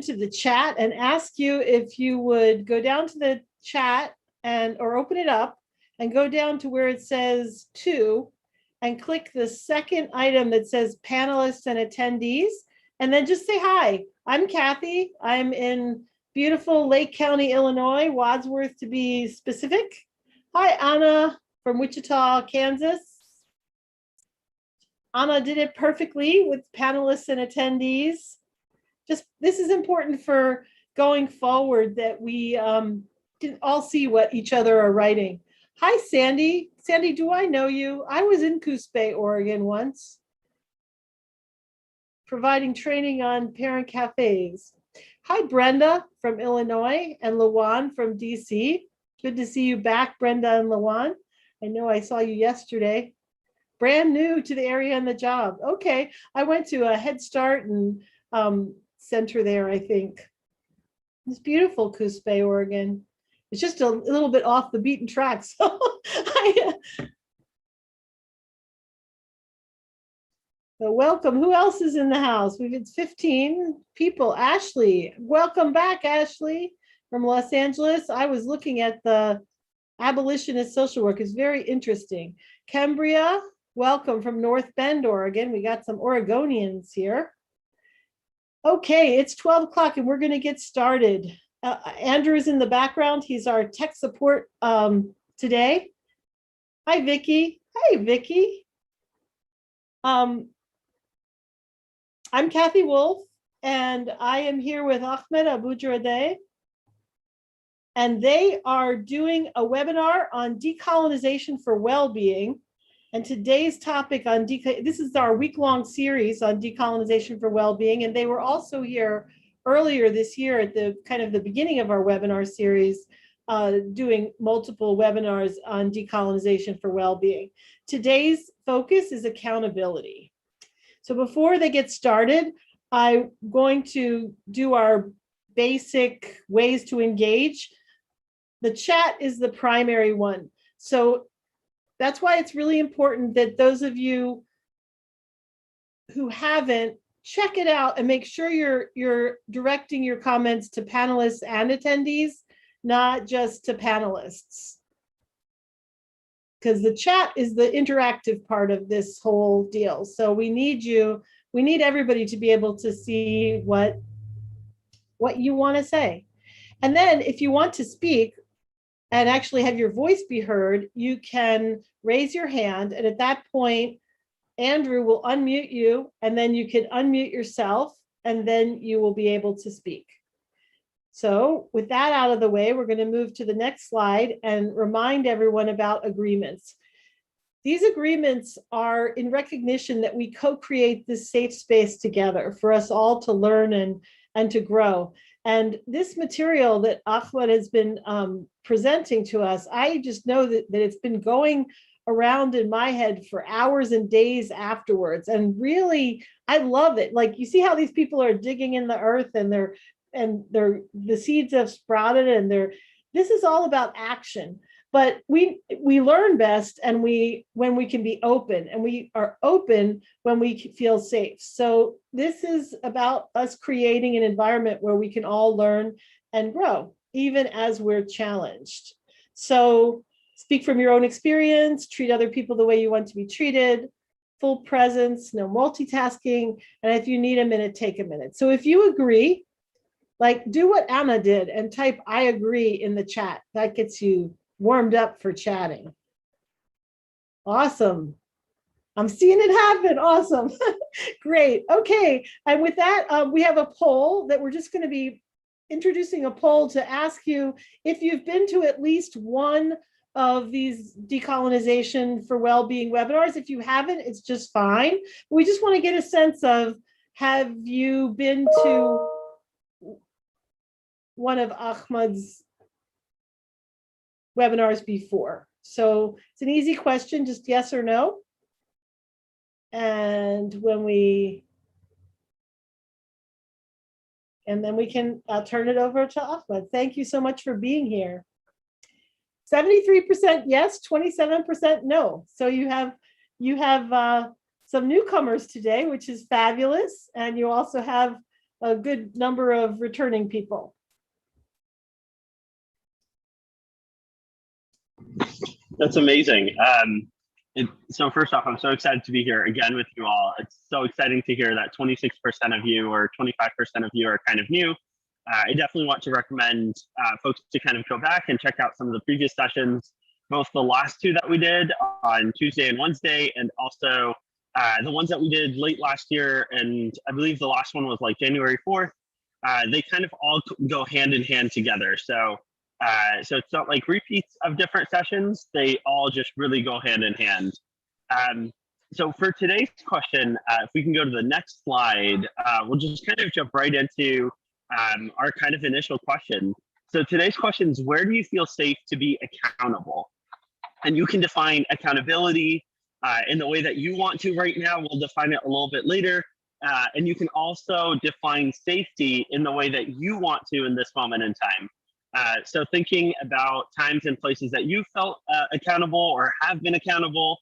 to the chat and ask you if you would go down to the chat or open it up and go down to where it says 2 and click the second item that says panelists and attendees, and then just say hi. I'm Kathy. I'm in beautiful Lake County, Illinois, Wadsworth to be specific. Hi, Anna from Wichita, Kansas. Anna did it perfectly with panelists and attendees. This is important for going forward, that we can all see what each other are writing. Hi, Sandy. Sandy, do I know you? I was in Coos Bay, Oregon once, providing training on parent cafes. Hi, Brenda from Illinois and Lawan from DC. Good to see you back, Brenda and Lawan. I know I saw you yesterday. Brand new to the area and the job. Okay, I went to a Head Start and center there, I think. It's beautiful, Coos Bay, Oregon. It's just a little bit off the beaten track. So so welcome. Who else is in the house? It's 15 people. Ashley, welcome back, Ashley from Los Angeles. I was looking at the abolitionist social work. It's very interesting. Cambria, welcome from North Bend, Oregon. We got some Oregonians here. Okay, it's 12 o'clock and we're going to get started. Andrew is in the background. He's our tech support today. Hi, Vicki. Hey, Vicki. I'm Kathy Wolf, and I am here with Ahmad Abojaradeh. And they are doing a webinar on decolonization for well-being. And today's topic on this is our week-long series on decolonization for well-being. And they were also here earlier this year at the kind of the beginning of our webinar series, doing multiple webinars on decolonization for well-being. Today's focus is accountability. So before they get started, I'm going to do our basic ways to engage. The chat is the primary one. So that's why it's really important that those of you who haven't, check it out and make sure you're directing your comments to panelists and attendees, not just to panelists. Because the chat is the interactive part of this whole deal. So we need everybody to be able to see what you want to say. And then if you want to speak and actually have your voice be heard, you can raise your hand. And at that point, Andrew will unmute you, and then you can unmute yourself, and then you will be able to speak. So with that out of the way, we're going to move to the next slide and remind everyone about agreements. These agreements are in recognition that we co-create this safe space together for us all to learn and to grow. And this material that Ahmad has been presenting to us, I just know that it's been going around in my head for hours and days afterwards. And really, I love it. Like, you see how these people are digging in the earth, and the seeds have sprouted, and this is all about action. But we learn best when we can be open, and we are open when we feel safe. So this is about us creating an environment where we can all learn and grow, even as we're challenged. So speak from your own experience, treat other people the way you want to be treated, full presence, no multitasking, and if you need a minute, take a minute. So if you agree, like, do what Anna did and type "I agree" in the chat. That gets you warmed up for chatting. Awesome. I'm seeing it happen. Awesome. Great. Okay. And with that, we have a poll that we're just going to be introducing, a poll to ask you if you've been to at least one of these decolonization for well-being webinars. If you haven't, it's just fine. We just want to get a sense of, have you been to one of Ahmad's webinars before? So it's an easy question, just yes or no. And then we can turn it over to Ahmad. Thank you so much for being here. 73% yes, 27% no. So you have some newcomers today, which is fabulous. And you also have a good number of returning people. That's amazing. So first off, I'm so excited to be here again with you all. It's so exciting to hear that 26% of you or 25% of you are kind of new. I definitely want to recommend folks to kind of go back and check out some of the previous sessions, both the last two that we did on Tuesday and Wednesday, and also the ones that we did late last year. And I believe the last one was like January 4th. They kind of all go hand in hand together. So it's not like repeats of different sessions. They all just really go hand in hand. So for today's question, if we can go to the next slide, we'll just kind of jump right into our kind of initial question. So today's question is, where do you feel safe to be accountable? And you can define accountability in the way that you want to right now. We'll define it a little bit later. And you can also define safety in the way that you want to in this moment in time. So thinking about times and places that you felt accountable or have been accountable,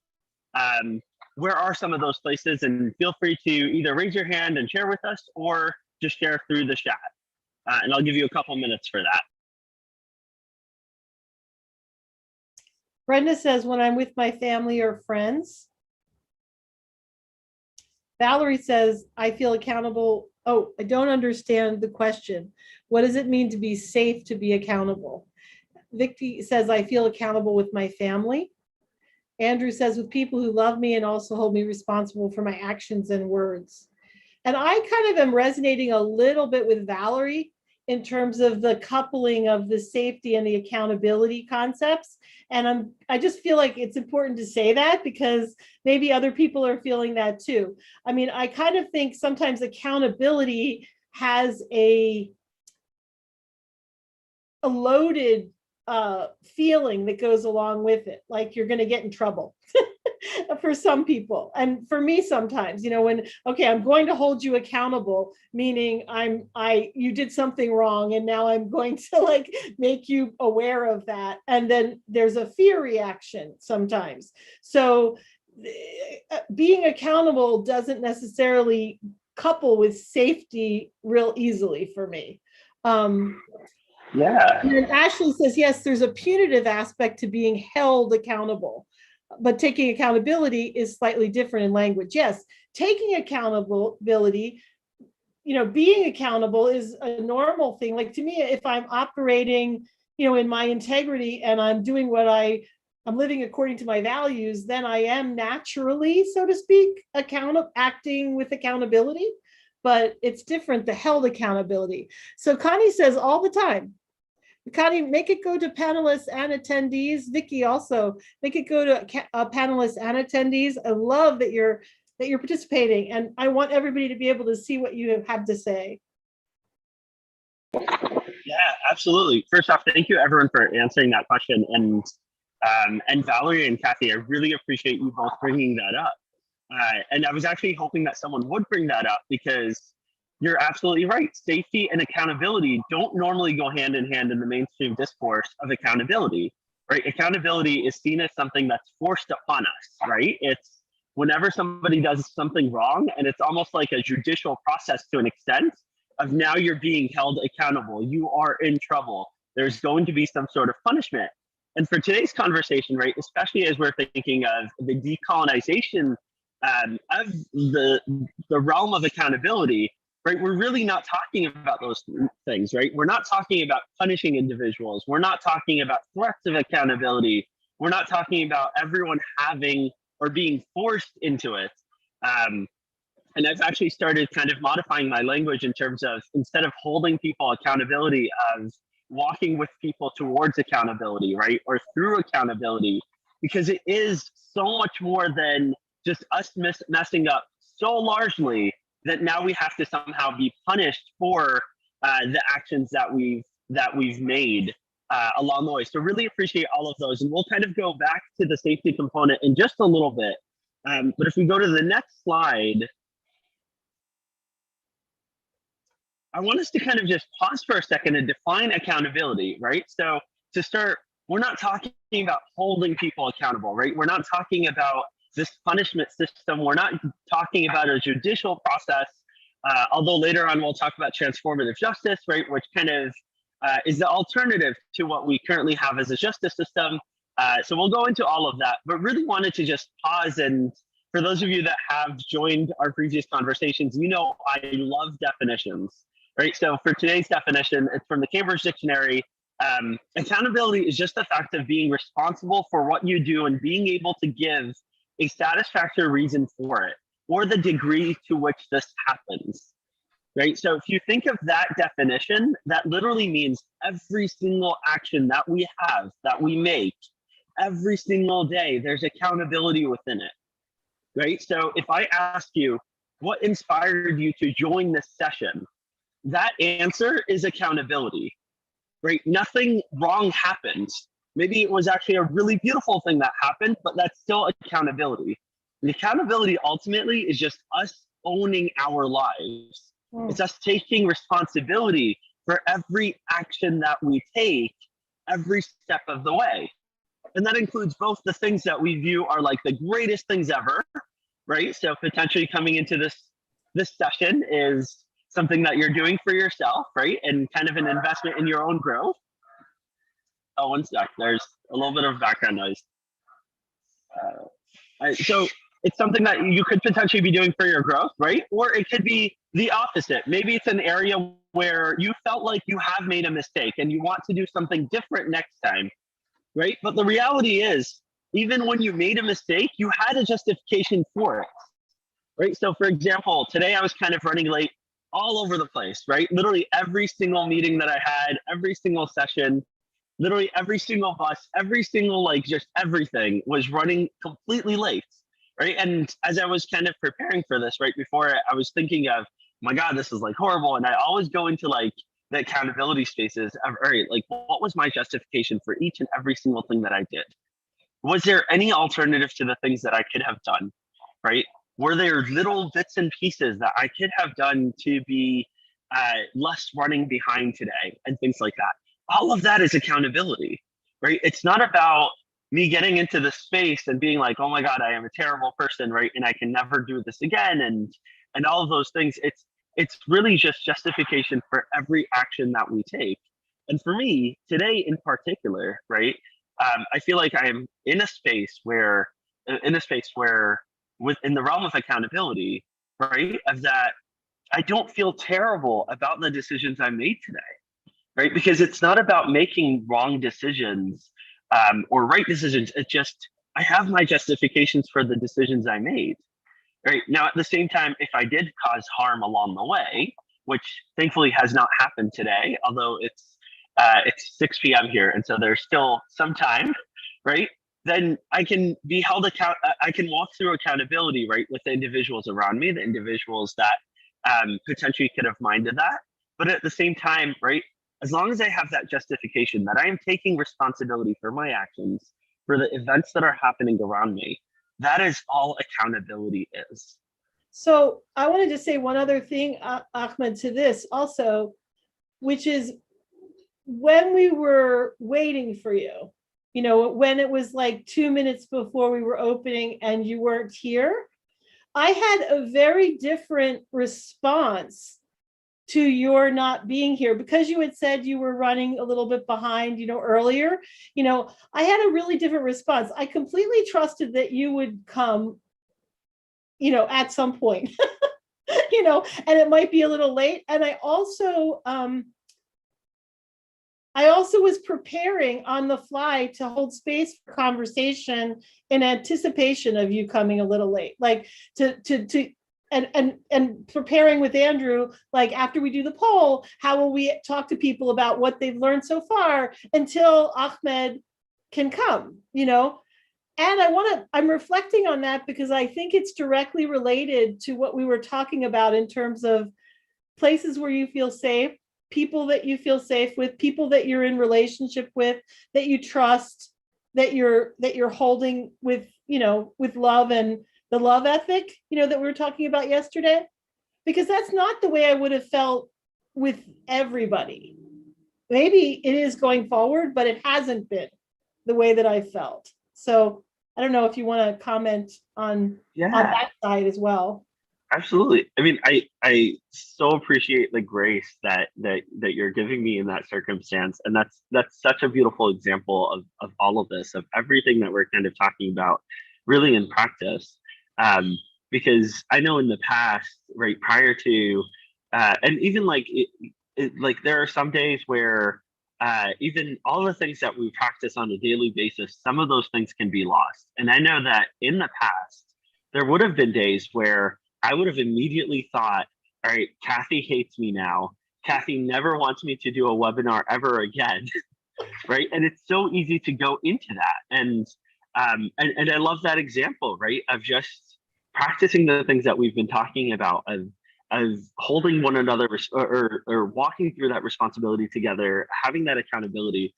where are some of those places? And feel free to either raise your hand and share with us or just share through the chat. And I'll give you a couple minutes for that. Brenda says, when I'm with my family or friends. Valerie says, I feel accountable. Oh, I don't understand the question. What does it mean to be safe to be accountable? Vicky says, I feel accountable with my family. Andrew says, with people who love me and also hold me responsible for my actions and words. And I kind of am resonating a little bit with Valerie in terms of the coupling of the safety and the accountability concepts. And I just feel like it's important to say that because maybe other people are feeling that too. I mean, I kind of think sometimes accountability has a loaded feeling that goes along with it, like you're going to get in trouble for some people. And for me, sometimes, you know, when, okay, I'm going to hold you accountable, meaning you did something wrong and now I'm going to like make you aware of that. And then there's a fear reaction sometimes. So being accountable doesn't necessarily couple with safety real easily for me. Yeah. And then Ashley says, yes, there's a punitive aspect to being held accountable, but taking accountability is slightly different in language. Yes, taking accountability, you know, being accountable is a normal thing. Like to me, if I'm operating, you know, in my integrity and I'm doing what I'm living according to my values, then I am naturally, so to speak, acting with accountability. But it's different, the held accountability. So Connie says all the time, Connie, make it go to panelists and attendees. Vicky also, make it go to panelists and attendees. I love that you're participating, and I want everybody to be able to see what you have to say. Yeah, absolutely. First off, thank you everyone for answering that question. And Valerie and Kathy, I really appreciate you both bringing that up. And I was actually hoping that someone would bring that up because you're absolutely right. Safety and accountability don't normally go hand in hand in the mainstream discourse of accountability, right? Accountability is seen as something that's forced upon us, right? It's whenever somebody does something wrong, and it's almost like a judicial process to an extent of now you're being held accountable. You are in trouble. There's going to be some sort of punishment. And for today's conversation, right, especially as we're thinking of the decolonization of the realm of accountability, right, we're really not talking about those things, right? We're not talking about punishing individuals. We're not talking about threats of accountability. We're not talking about everyone having or being forced into it. And I've actually started kind of modifying my language in terms of, instead of holding people accountability, of walking with people towards accountability, right? Or through accountability, because it is so much more than just us messing up so largely that now we have to somehow be punished for the actions that we've made along the way. So really appreciate all of those. And we'll kind of go back to the safety component in just a little bit. But if we go to the next slide, I want us to kind of just pause for a second and define accountability, right? So to start, we're not talking about holding people accountable, right? We're not talking about this punishment system. We're not talking about a judicial process although later on we'll talk about transformative justice, right, which kind of is the alternative to what we currently have as a justice system. So we'll go into all of that, but really wanted to just pause. And for those of you that have joined our previous conversations, you know I love definitions, right? So for today's definition, it's from the Cambridge Dictionary. Accountability is just the fact of being responsible for what you do and being able to give a satisfactory reason for it, or the degree to which this happens, right? So if you think of that definition, that literally means every single action that we have, that we make, every single day, there's accountability within it, right? So if I ask you, what inspired you to join this session? That answer is accountability, right? Nothing wrong happened. Maybe it was actually a really beautiful thing that happened, but that's still accountability. The accountability ultimately is just us owning our lives. It's us taking responsibility for every action that we take every step of the way. And that includes both the things that we view are like the greatest things ever, right? So potentially coming into this session is something that you're doing for yourself, right? And kind of an investment in your own growth. Oh, one sec, there's a little bit of background noise. So it's something that you could potentially be doing for your growth, right? Or it could be the opposite. Maybe it's an area where you felt like you have made a mistake and you want to do something different next time, right? But the reality is, even when you made a mistake, you had a justification for it, right? So for example, today I was kind of running late all over the place, right? Literally every single meeting that I had, every single session, literally every single bus, every single, like just everything was running completely late, right? And as I was kind of preparing for this right before, I was thinking of, my God, this is like horrible. And I always go into like the accountability spaces of, all right, like what was my justification for each and every single thing that I did? Was there any alternative to the things that I could have done, right? Were there little bits and pieces that I could have done to be less running behind today and things like that? All of that is accountability, right? It's not about me getting into the space and being like, oh my God, I am a terrible person, right? And I can never do this again. And all of those things, it's really just justification for every action that we take. And for me, today in particular, right? I feel like I am in a space where, within the realm of accountability, right? Of that, I don't feel terrible about the decisions I made today, right? Because it's not about making wrong decisions or right decisions. It's just, I have my justifications for the decisions I made, right? Now, at the same time, if I did cause harm along the way, which thankfully has not happened today, although it's 6 p.m. here, and so there's still some time, right? Then I can be held I can walk through accountability, right, with the individuals around me, the individuals that potentially could have minded that. But at the same time, right, as long as I have that justification that I am taking responsibility for my actions, for the events that are happening around me, that is all accountability is. So I wanted to say one other thing, Ahmed, to this also, which is when we were waiting for you, you know, when it was like 2 minutes before we were opening and you weren't here, I had a very different response to your not being here, because you had said you were running a little bit behind, you know, earlier. You know, I had a really different response. I completely trusted that you would come, you know, at some point, you know, and it might be a little late. And I also was preparing on the fly to hold space for conversation in anticipation of you coming a little late, like and preparing with Andrew, like after we do the poll, how will we talk to people about what they've learned so far until Ahmed can come, you know? And I'm reflecting on that because I think it's directly related to what we were talking about in terms of places where you feel safe, people that you feel safe with, people that you're in relationship with, that you trust, that you're holding with, you know, with love and the love ethic, you know, that we were talking about yesterday, because that's not the way I would have felt with everybody. Maybe it is going forward, but it hasn't been the way that I felt. So I don't know if you want to comment on that side as well. Absolutely. I mean, I so appreciate the grace that you're giving me in that circumstance, and that's such a beautiful example of all of this, of everything that we're kind of talking about, really in practice. Um, because I know in the past, right, prior to, and even like like there are some days where even all the things that we practice on a daily basis, some of those things can be lost. And I know that in the past, there would have been days where I would have immediately thought, all right, Kathy hates me now. Kathy never wants me to do a webinar ever again, right? And it's so easy to go into that. And I love that example, right? Of just practicing the things that we've been talking about, of holding one another or walking through that responsibility together, having that accountability.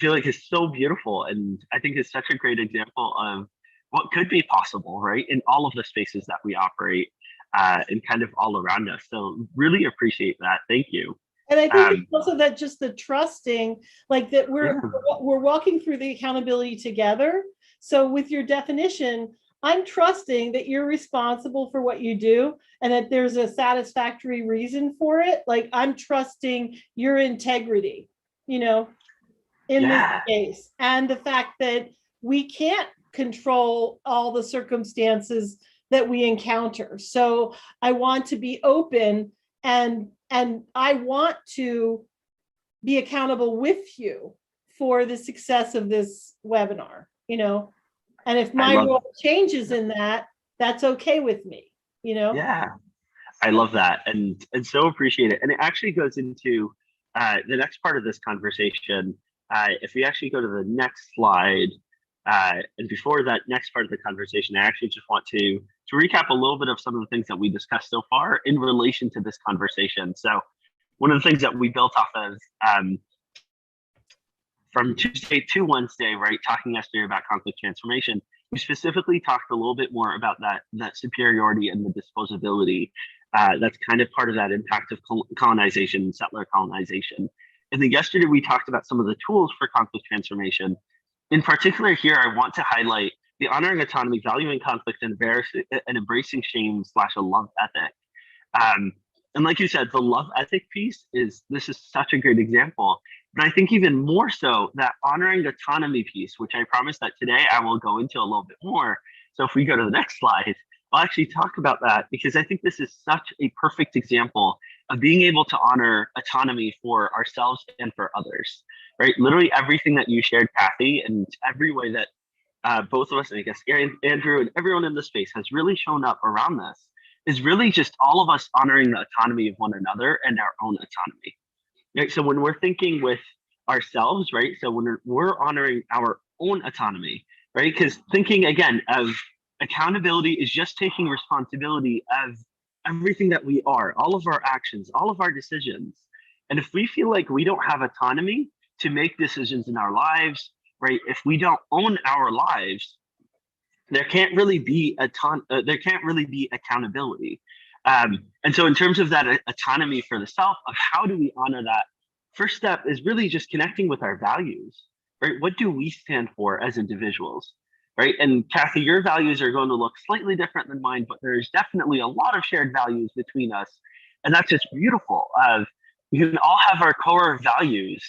Feel like it's so beautiful, and I think it's such a great example of what could be possible, right, in all of the spaces that we operate, and kind of all around us. So really appreciate that. Thank you. And I think it's Um, also that just the trusting, like that yeah, we're walking through the accountability together. So with your definition, I'm trusting that you're responsible for what you do and that there's a satisfactory reason for it. Like I'm trusting your integrity, you know, in this yeah, case, and the fact that we can't control all the circumstances that we encounter. So I want to be open, and I want to be accountable with you for the success of this webinar, you know. And if I my love. role changes in that, that's okay with me, you know. Yeah, I love that, and so appreciate it. And it actually goes into the next part of this conversation. If we actually go to the next slide, and before that next part of the conversation, I actually just want to recap a little bit of some of the things that we discussed so far in relation to this conversation. So one of the things that we built off of, from Tuesday to Wednesday, right, talking yesterday about conflict transformation, we specifically talked a little bit more about that superiority and the disposability. That's kind of part of that impact of colonization, settler colonization. And then yesterday we talked about some of the tools for conflict transformation. In particular, here I want to highlight the honoring autonomy, valuing conflict, and embracing shame / a love ethic. Um, and like you said, the love ethic piece this is such a great example. But I think even more so that honoring autonomy piece, which I promise that today I will go into a little bit more. So if we go to the next slide, I'll actually talk about that because I think this is such a perfect example of being able to honor autonomy for ourselves and for others, right? Literally everything that you shared, Kathy, and every way that both of us, and I guess Andrew and everyone in the space has really shown up around this is really just all of us honoring the autonomy of one another and our own autonomy. Right? So when we're thinking with ourselves, right? So when we're honoring our own autonomy, right? Because thinking again of accountability is just taking responsibility of everything that we are, all of our actions, all of our decisions. And if we feel like we don't have autonomy to make decisions in our lives, right? If we don't own our lives, there can't really be there can't really be accountability. And so in terms of that autonomy for the self, of how do we honor that, first step is really just connecting with our values, right? What do we stand for as individuals, right? And Kathy, your values are going to look slightly different than mine, but there's definitely a lot of shared values between us, and that's just beautiful. We can all have our core values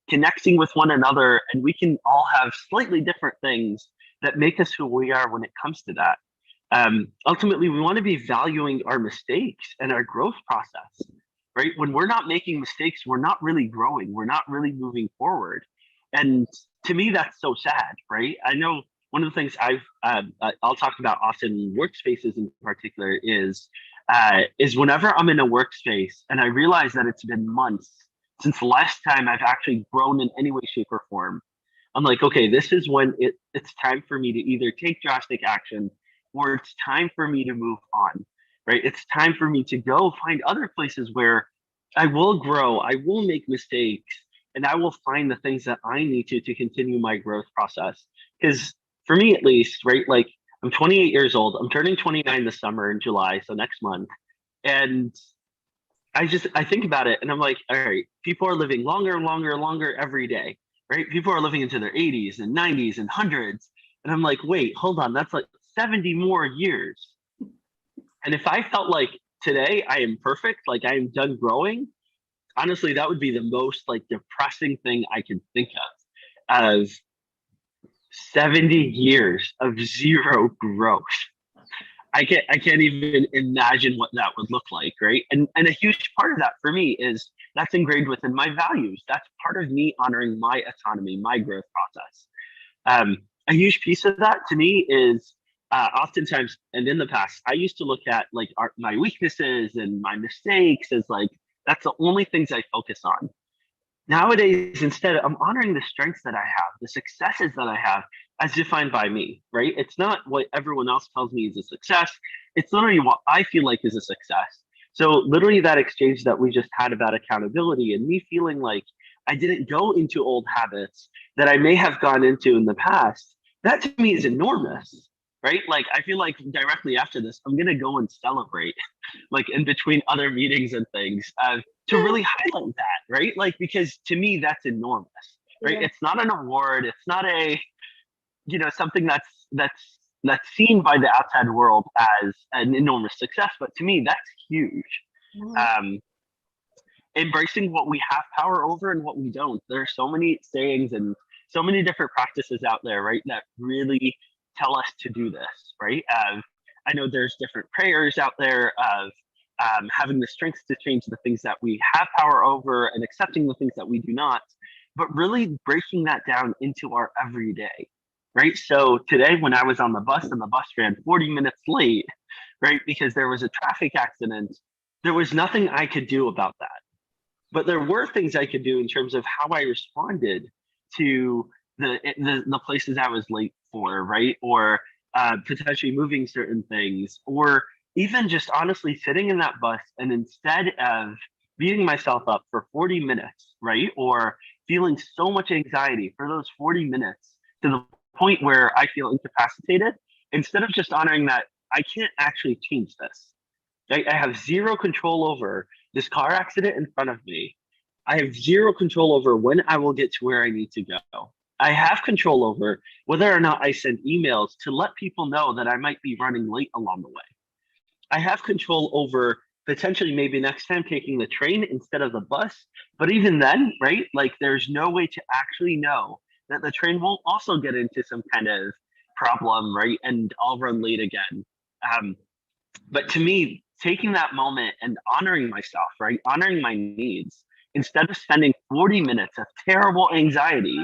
connecting with one another, and we can all have slightly different things that make us who we are when it comes to that. Ultimately, we want to be valuing our mistakes and our growth process, right? When we're not making mistakes, we're not really growing, we're not really moving forward. And to me, that's so sad, right? I know one of the things I'll talk about often in workspaces in particular is whenever I'm in a workspace and I realize that it's been months since the last time I've actually grown in any way, shape, or form. I'm like, okay, this is when it's time for me to either take drastic action or it's time for me to move on, right? It's time for me to go find other places where I will grow, I will make mistakes, and I will find the things that I need to continue my growth process. Because for me, at least, right, like I'm 28 years old, I'm turning 29 this summer in July, so next month. And I think about it and I'm like, all right, people are living longer and longer and longer every day, right? People are living into their 80s and 90s and hundreds. And I'm like, wait, hold on, that's like 70 more years. And if I felt like today I am perfect, like I am done growing, honestly, that would be the most like depressing thing I can think of 70 years of zero growth. I can't even imagine what that would look like, right? And a huge part of that for me is that's ingrained within my values. That's part of me honoring my autonomy, my growth process. A huge piece of that to me is oftentimes, and in the past, I used to look at like my weaknesses and my mistakes as like that's the only things I focus on. Nowadays, instead, I'm honoring the strengths that I have, the successes that I have, as defined by me, right? It's not what everyone else tells me is a success. It's literally what I feel like is a success. So, literally, that exchange that we just had about accountability and me feeling like I didn't go into old habits that I may have gone into in the past, that to me is enormous, right? Like, I feel like directly after this, I'm going to go and celebrate, like in between other meetings and things. To really highlight that, right? Like, because to me, that's enormous, right? Yeah. It's not an award. It's not a, something that's seen by the outside world as an enormous success. But to me, that's huge. Mhm. Um, Embracing what we have power over and what we don't. There are so many sayings and so many different practices out there, right? That really tell us to do this, right? I know there's different prayers out there of having the strength to change the things that we have power over and accepting the things that we do not, but really breaking that down into our everyday, right? So today, when I was on the bus and the bus ran 40 minutes late, right, because there was a traffic accident, there was nothing I could do about that. But there were things I could do in terms of how I responded to the places I was late for, right? Or potentially moving certain things, or even just honestly sitting in that bus and instead of beating myself up for 40 minutes, right? Or feeling so much anxiety for those 40 minutes to the point where I feel incapacitated, instead of just honoring that I can't actually change this. I have zero control over this car accident in front of me. I have zero control over when I will get to where I need to go. I have control over whether or not I send emails to let people know that I might be running late along the way. I have control over potentially maybe next time taking the train instead of the bus. But even then, right? Like there's no way to actually know that the train won't also get into some kind of problem, right? And I'll run late again. Um, but to me, taking that moment and honoring myself, right? Honoring my needs instead of spending 40 minutes of terrible anxiety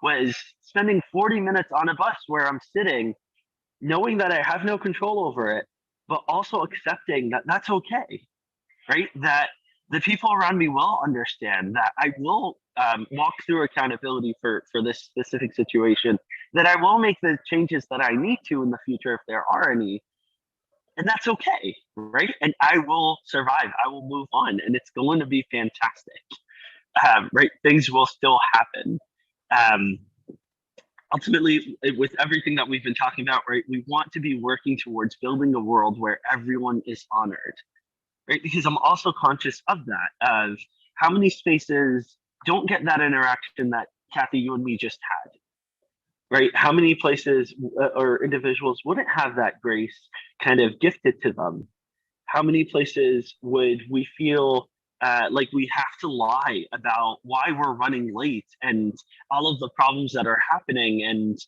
was spending 40 minutes on a bus where I'm sitting, knowing that I have no control over it, but also accepting that that's okay, right? That the people around me will understand that I will walk through accountability for this specific situation, that I will make the changes that I need to in the future if there are any, and that's okay, right? And I will survive. I will move on, and it's going to be fantastic, right? Things will still happen. Um, Ultimately, with everything that we've been talking about, right, we want to be working towards building a world where everyone is honored, right? Because I'm also conscious of that, of how many spaces don't get that interaction that Kathy, you and me just had, right? How many places or individuals wouldn't have that grace kind of gifted to them? How many places would we feel like we have to lie about why we're running late and all of the problems that are happening? And,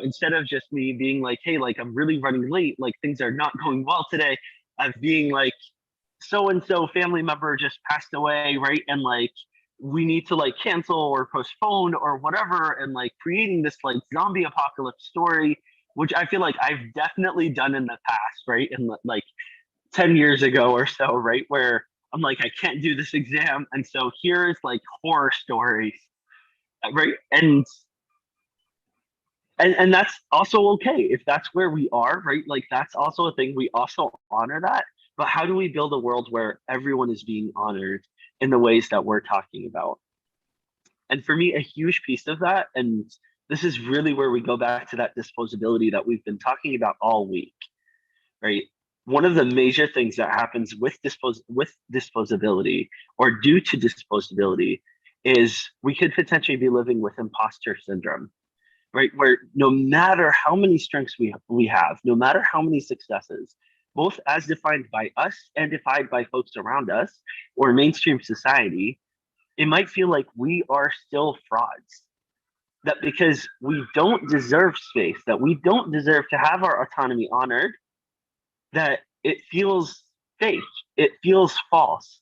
instead of just me being like, hey, like I'm really running late, like things are not going well today, of being like, so and so family member just passed away, right? And like we need to like cancel or postpone or whatever, and like creating this like zombie apocalypse story, which I feel like I've definitely done in the past, right? And like 10 years ago or so, right? Where I'm like, I can't do this exam. And so here's like horror stories, right? And that's also okay if that's where we are, right? Like that's also a thing. We also honor that. But how do we build a world where everyone is being honored in the ways that we're talking about? And for me, a huge piece of that, and this is really where we go back to that disposability that we've been talking about all week, right? One of the major things that happens with disposability or due to disposability is we could potentially be living with imposter syndrome, right? Where no matter how many strengths we have, no matter how many successes, both as defined by us and defined by folks around us or mainstream society, it might feel like we are still frauds. That because we don't deserve space, that we don't deserve to have our autonomy honored, that it feels fake, it feels false.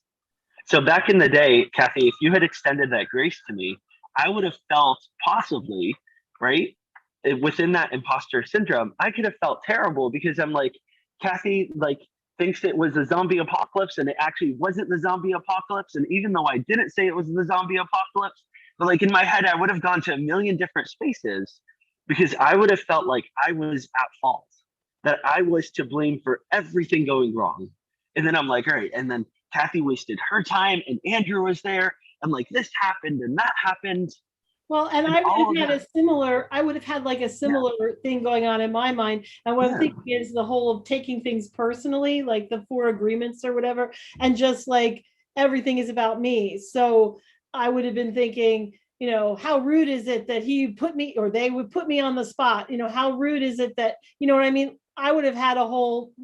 So back in the day, Kathy, if you had extended that grace to me, I would have felt possibly, right, within that imposter syndrome, I could have felt terrible because I'm like, Kathy, like, thinks it was a zombie apocalypse and it actually wasn't the zombie apocalypse. And even though I didn't say it was the zombie apocalypse, but like in my head, I would have gone to a million different spaces because I would have felt like I was at fault, that I was to blame for everything going wrong. And then I'm like, all right. And then Kathy wasted her time and Andrew was there and like this happened and that happened. Well, and And I all would of have had that. a similar, I would have had like a similar thing going on in my mind. And what I'm Yeah. thinking is the whole of taking things personally, like the 4 agreements or whatever, and just like everything is about me. So I would have been thinking, you know, how rude is it that he put me, or they would put me on the spot? You know, how rude is it that, you know what I mean? I would have had a whole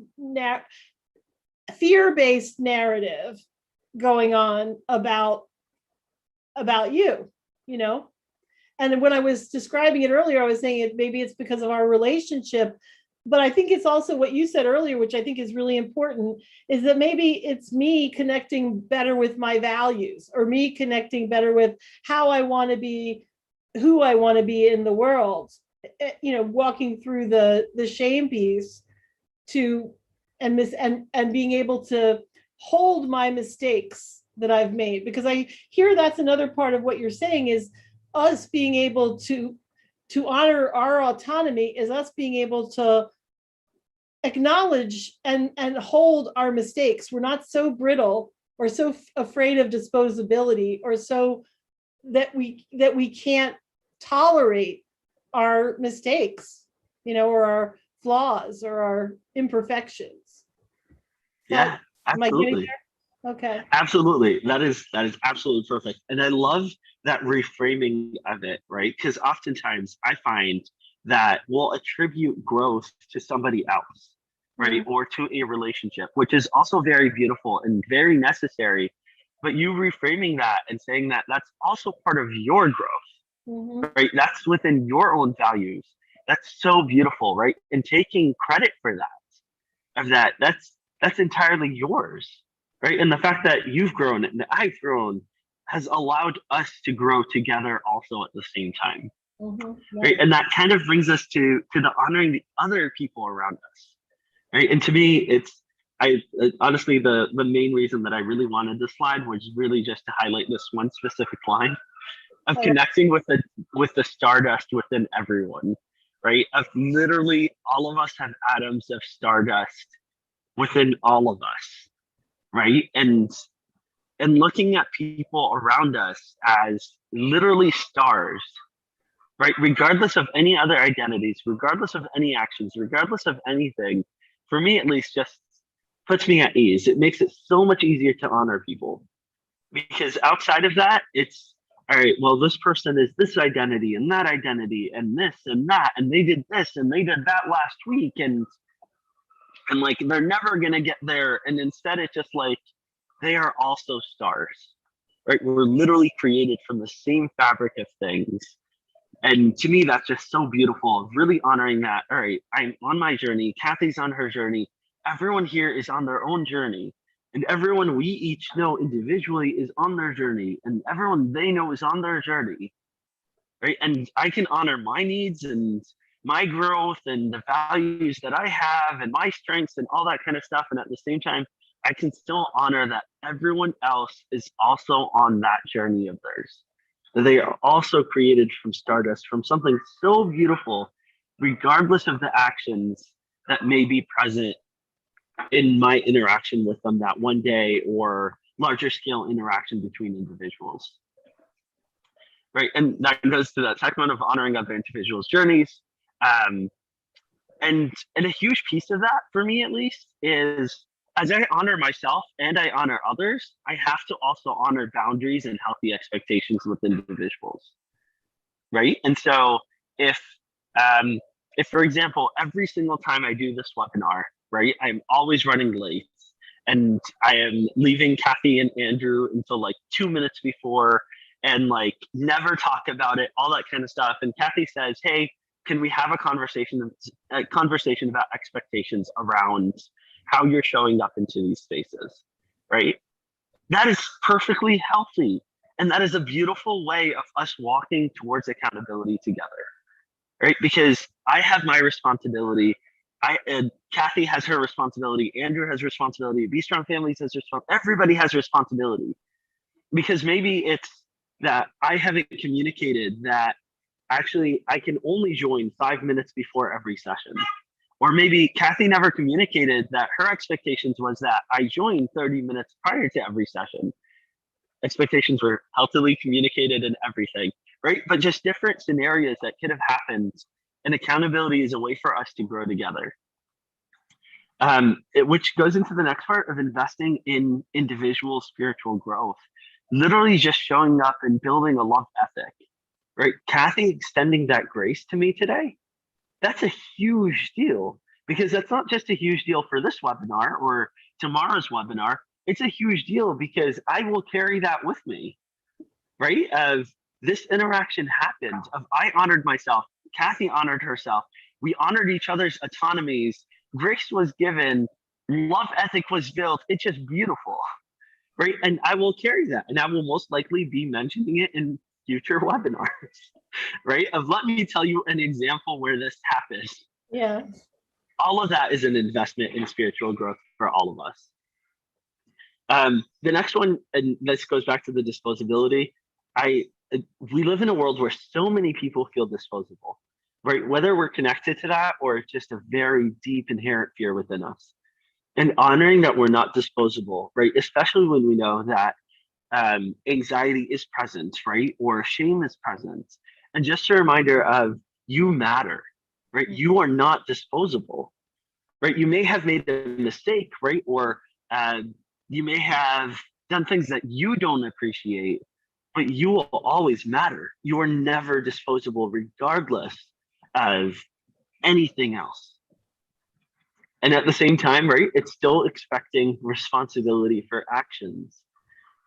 fear-based narrative going on about you, you know? And when I was describing it earlier, I was saying maybe it's because of our relationship, but I think it's also what you said earlier, which I think is really important, is that maybe it's me connecting better with my values, or me connecting better with how I want to be, who I want to be in the world. You know, walking through the shame piece to and being able to hold my mistakes that I've made, because I hear that's another part of what you're saying is us being able to honor our autonomy, is us being able to acknowledge and hold our mistakes. We're not so brittle or so afraid of disposability, or so that we can't tolerate our mistakes, you know, or our flaws or our imperfections. Yeah, Am I getting absolutely. there? Okay. Absolutely. That is absolutely perfect. And I love that reframing of it, right? Because oftentimes I find that we'll attribute growth to somebody else, right? Mm-hmm. Or to a relationship, which is also very beautiful and very necessary. But you reframing that and saying that that's also part of your growth, Mm-hmm. right? That's within your own values. That's so beautiful, right? And taking credit for that, of that, that's entirely yours, right? And the fact that you've grown and that I've grown has allowed us to grow together also at the same time, Mm-hmm. Yeah. right? And that kind of brings us to the honoring the other people around us, right? And to me, it's I honestly the main reason that I really wanted this slide was really just to highlight this one specific line of All right. connecting with the stardust within everyone, right? Of literally all of us have atoms of stardust within all of us, right? And looking at people around us as literally stars, right? Regardless of any other identities, regardless of any actions, regardless of anything, for me at least, just puts me at ease. It makes it so much easier to honor people because outside of that, it's all right. Well, this person is this identity and this and that, and they did this and they did that last week, and like they're never gonna get there. And instead, it's just like they are also stars, right? We're literally created from the same fabric of things. And to me, that's just so beautiful. Really honoring that. All right, I'm on my journey. Kathy's on her journey. Everyone here is on their own journey. And everyone we each know individually is on their journey. And everyone they know is on their journey. Right. And I can honor my needs and my growth and the values that I have and my strengths and all that kind of stuff. And at the same time, I can still honor that everyone else is also on that journey of theirs. That they are also created from stardust, from something so beautiful, regardless of the actions that may be present in my interaction with them that one day or larger scale interaction between individuals. Right. And that goes to that second one of honoring other individuals' journeys. Um, and a huge piece of that for me at least is as I honor myself and I honor others, I have to also honor boundaries and healthy expectations with individuals. Right. And so if um if for example, every single time I do this webinar, right? I'm always running late. And I am leaving Kathy and Andrew until like 2 minutes before and like never talk about it, all that kind of stuff. And Kathy says, hey, can we have a conversation about expectations around how you're showing up into these spaces, right? That is perfectly healthy. And that is a beautiful way of us walking towards accountability together, right? Because I have my responsibility. Kathy has her responsibility. Andrew has responsibility. Be Strong Families has responsibility. Everybody has responsibility. Because maybe it's that I haven't communicated that actually I can only join 5 minutes before every session. Or maybe Kathy never communicated that her expectations was that I joined 30 minutes prior to every session. Expectations were healthily communicated and everything, right? But just different scenarios that could have happened. And accountability is a way for us to grow together. Which goes into the next part of investing in individual spiritual growth. Literally just showing up and building a love ethic, right? Kathy extending that grace to me today, that's a huge deal, because that's not just a huge deal for this webinar or tomorrow's webinar. It's a huge deal because I will carry that with me, right? Of this interaction happened, of I honored myself, Kathy honored herself, we honored each other's autonomies, grace was given, love ethic was built. It's just beautiful, right? And I will carry that, and I will most likely be mentioning it in future webinars, right? Of let me tell you an example where this happens. Yeah. All of that is an investment in spiritual growth for all of us. The next one, and this goes back to the disposability. We live in a world where so many people feel disposable, right? Whether we're connected to that or it's just a very deep inherent fear within us. And honoring that we're not disposable, right? Especially when we know that anxiety is present, right? Or shame is present. And just a reminder of you matter, right? You are not disposable, right? You may have made a mistake, right? Or you may have done things that you don't appreciate, but you will always matter. You are never disposable, regardless of anything else. And at the same time, right, it's still expecting responsibility for actions.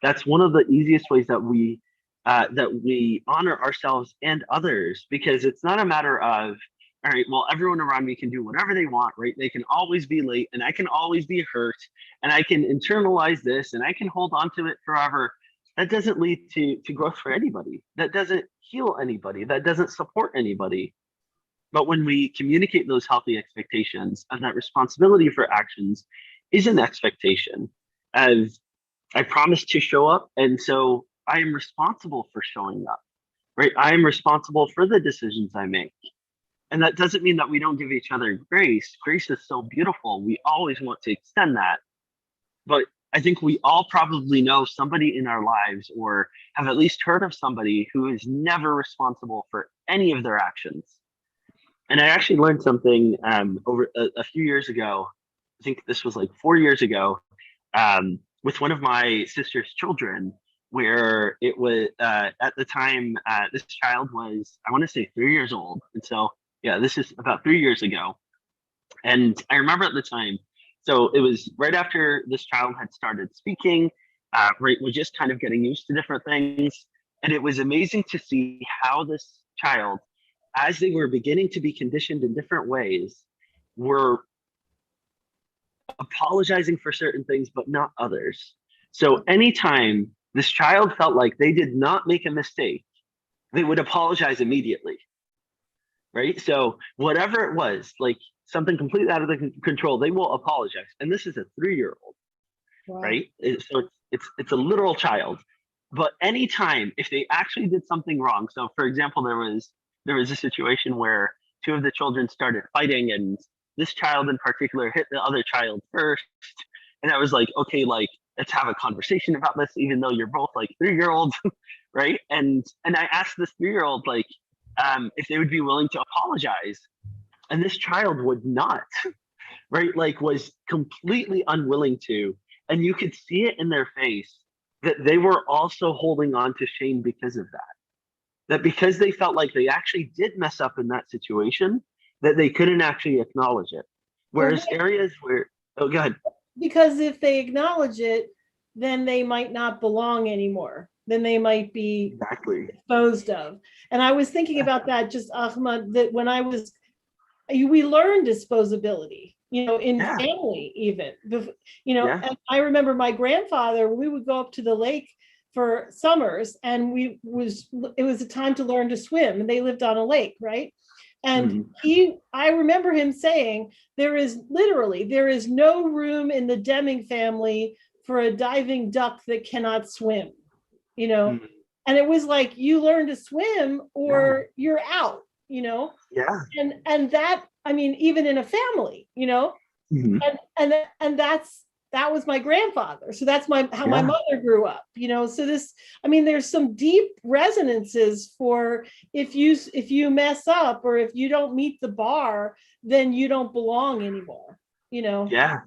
That's one of the easiest ways that we honor ourselves and others, because it's not a matter of, all right, well, everyone around me can do whatever they want, right? They can always be late, and I can always be hurt, and I can internalize this, and I can hold on to it forever. That doesn't lead to growth for anybody. That doesn't heal anybody. That doesn't support anybody. But when we communicate those healthy expectations, and that responsibility for actions is an expectation of, I promise to show up, and so I am responsible for showing up, right? I am responsible for the decisions I make. And that doesn't mean that we don't give each other grace. Grace is so beautiful. We always want to extend that. But I think we all probably know somebody in our lives, or have at least heard of somebody who is never responsible for any of their actions. And I actually learned something over a few years ago. I think this was like 4 years ago, with one of my sister's children, where it was at the time, this child was, I want to say 3 years old. And so, yeah, this is about 3 years ago. And I remember at the time, so it was right after this child had started speaking, right, we're just kind of getting used to different things. And it was amazing to see how this child, as they were beginning to be conditioned in different ways, were apologizing for certain things, but not others. So anytime this child felt like they did not make a mistake, they would apologize immediately, right? So whatever it was, like something completely out of the control, they will apologize. And this is a 3-year-old, wow, right? So it's a literal child. But anytime, if they actually did something wrong, so for example, there was a situation where two of the children started fighting, and this child in particular hit the other child first. And I was like, okay, like, let's have a conversation about this, even though you're both like 3-year-olds, right? And I asked this 3-year-old, like, if they would be willing to apologize. And this child would not, right? Like, was completely unwilling to. And you could see it in their face that they were also holding on to shame because of that. That because they felt like they actually did mess up in that situation, that they couldn't actually acknowledge it. Well, Whereas areas where, oh, go ahead. because if they acknowledge it, then they might not belong anymore. Then they might be Exactly. disposed of. And I was thinking about that, just Ahmad, that when I was, we learned disposability, in Yeah, family even, yeah. and I remember my grandfather, we would go up to the lake for summers, and it was a time to learn to swim, and they lived on a lake, right? And Mhm. I remember him saying, there is no room in the Deming family for a diving duck that cannot swim, you know? Mhm. And it was like, you learn to swim Yeah, or you're out, yeah. and that, I mean, even in a family, Mhm. and that was my grandfather. So that's how my Yeah. mother grew up, so this, I mean, there's some deep resonances for, if you mess up, or if you don't meet the bar, then you don't belong anymore, Yeah,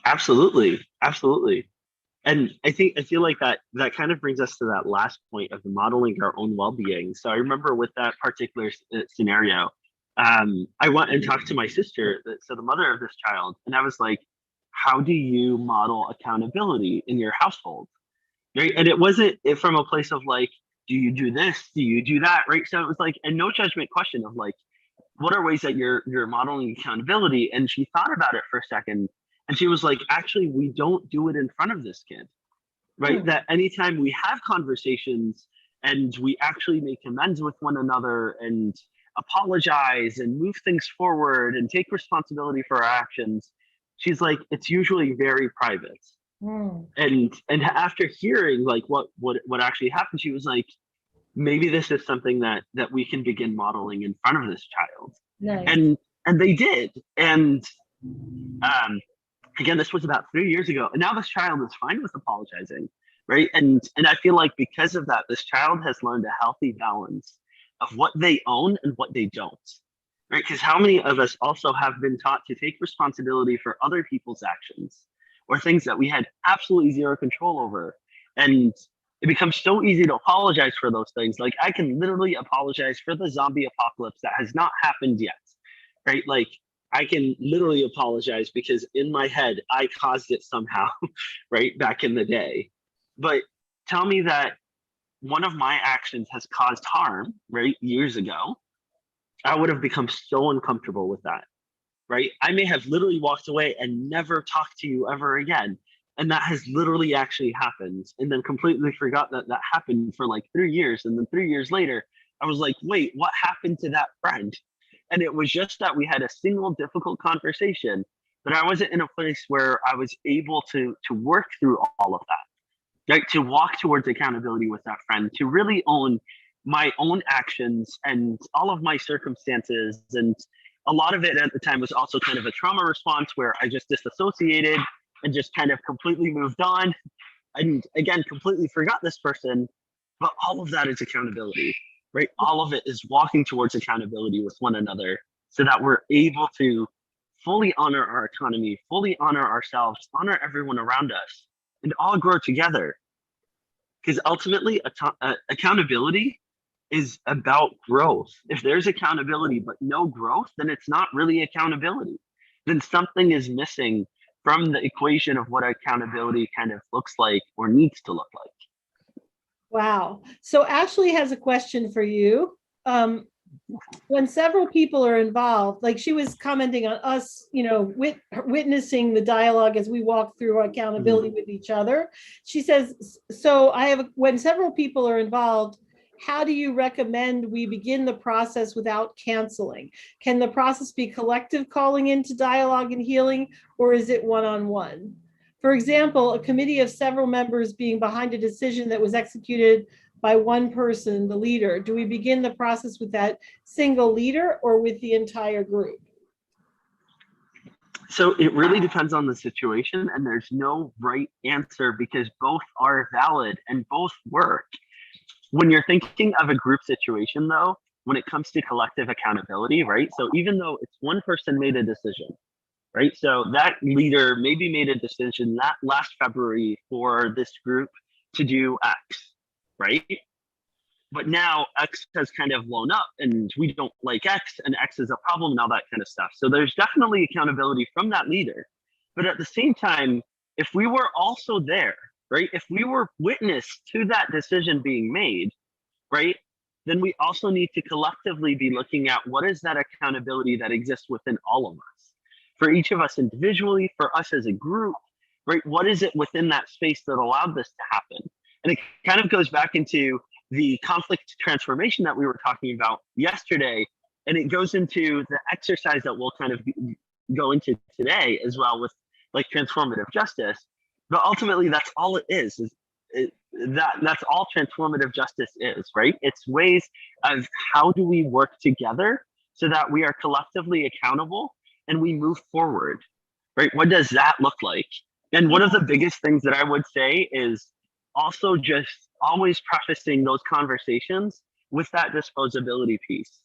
absolutely. Absolutely. And I feel like that kind of brings us to that last point of modeling our own well-being. So I remember with that particular scenario, I went and talked to my sister, so the mother of this child, and I was like, how do you model accountability in your household? Right. And it wasn't from a place of like, do you do this? Do you do that? Right. So it was like a no judgment question of like, what are ways that you're modeling accountability? And she thought about it for a second, and she was like, actually, we don't do it in front of this kid, right? Hmm. That anytime we have conversations and we actually make amends with one another and apologize and move things forward and take responsibility for our actions, she's like, it's usually very private. Hmm. And after hearing like what actually happened, she was like, maybe this is something that we can begin modeling in front of this child. Nice. And they did. And um again, this was about 3 years ago, and now this child is fine with apologizing, right? And I feel like because of that, this child has learned a healthy balance of what they own and what they don't, right? Because how many of us also have been taught to take responsibility for other people's actions or things that we had absolutely zero control over, and it becomes so easy to apologize for those things. Like I can literally apologize for the zombie apocalypse that has not happened yet, right? Like I can literally apologize because in my head I caused it somehow, right, back in the day. But tell me that one of my actions has caused harm, right, years ago, I would have become so uncomfortable with that, right? I may have literally walked away and never talked to you ever again. And that has literally actually happened. And then completely forgot that that happened for like 3 years. And then 3 years later, I was like, wait, what happened to that friend? And it was just that we had a single difficult conversation, but I wasn't in a place where I was able to work through all of that, right? To walk towards accountability with that friend, to really own my own actions and all of my circumstances. And a lot of it at the time was also kind of a trauma response where I just disassociated and just kind of completely moved on. And again, completely forgot this person. But all of that is accountability, right? All of it is walking towards accountability with one another so that we're able to fully honor our autonomy, fully honor ourselves, honor everyone around us, and all grow together. Because ultimately, accountability is about growth. If there's accountability but no growth, then it's not really accountability. Then something is missing from the equation of what accountability kind of looks like or needs to look like. Wow. So Ashley has a question for you. When several people are involved, like she was commenting on us, witnessing the dialogue as we walk through accountability with each other. She says, so when several people are involved, how do you recommend we begin the process without canceling? Can the process be collective calling into dialogue and healing, or is it one-on-one? For example, a committee of several members being behind a decision that was executed by one person, the leader. Do we begin the process with that single leader or with the entire group? So it really depends on the situation, and there's no right answer because both are valid and both work. When you're thinking of a group situation, though, when it comes to collective accountability, right? So even though it's one person made a decision, right? So that leader maybe made a decision that last February for this group to do X, right? but now X has kind of blown up and we don't like X and X is a problem and all that kind of stuff. So there's definitely accountability from that leader. But at the same time, if we were also there, right, if we were witness to that decision being made, right, then we also need to collectively be looking at what is that accountability that exists within all of us, for each of us individually, for us as a group, right? What is it within that space that allowed this to happen? And it kind of goes back into the conflict transformation that we were talking about yesterday. And it goes into the exercise that we'll kind of go into today as well with like transformative justice. But ultimately, that's all it is that's all transformative justice is, right? It's ways of how do we work together so that we are collectively accountable and we move forward, right? What does that look like? And one of the biggest things that I would say is also just always prefacing those conversations with that disposability piece,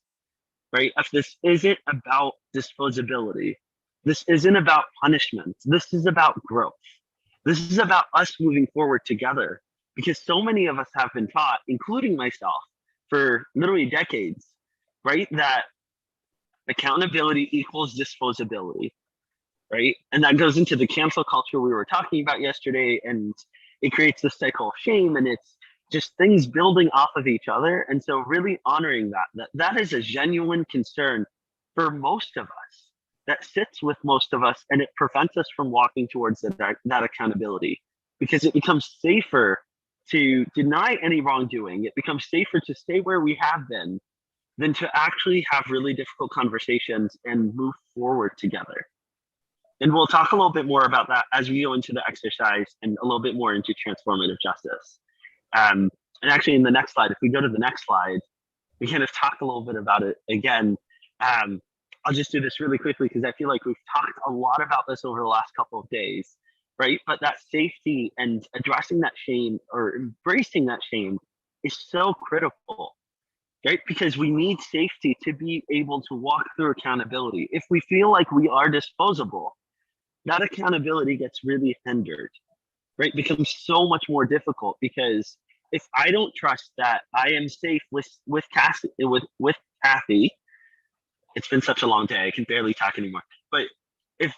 right? If this isn't about disposability, this isn't about punishment, this is about growth. This is about us moving forward together, because so many of us have been taught, including myself, for literally decades, right? That accountability equals disposability, right? And that goes into the cancel culture we were talking about yesterday, and it creates this cycle of shame, and it's just things building off of each other. And so really honoring that is a genuine concern for most of us, that sits with most of us, and it prevents us from walking towards that accountability, because it becomes safer to deny any wrongdoing. It becomes safer to stay where we have been than to actually have really difficult conversations and move forward together. And we'll talk a little bit more about that as we go into the exercise and a little bit more into transformative justice. And actually in the next slide, if we go to the next slide, we kind of talk a little bit about it again. I'll just do this really quickly because I feel like we've talked a lot about this over the last couple of days, right? But that safety and addressing that shame or embracing that shame is so critical, right? Because we need safety to be able to walk through accountability. If we feel like we are disposable, that accountability gets really hindered, right? It becomes so much more difficult, because if I don't trust that I am safe with Kathy, it's been such a long day, I can barely talk anymore. But if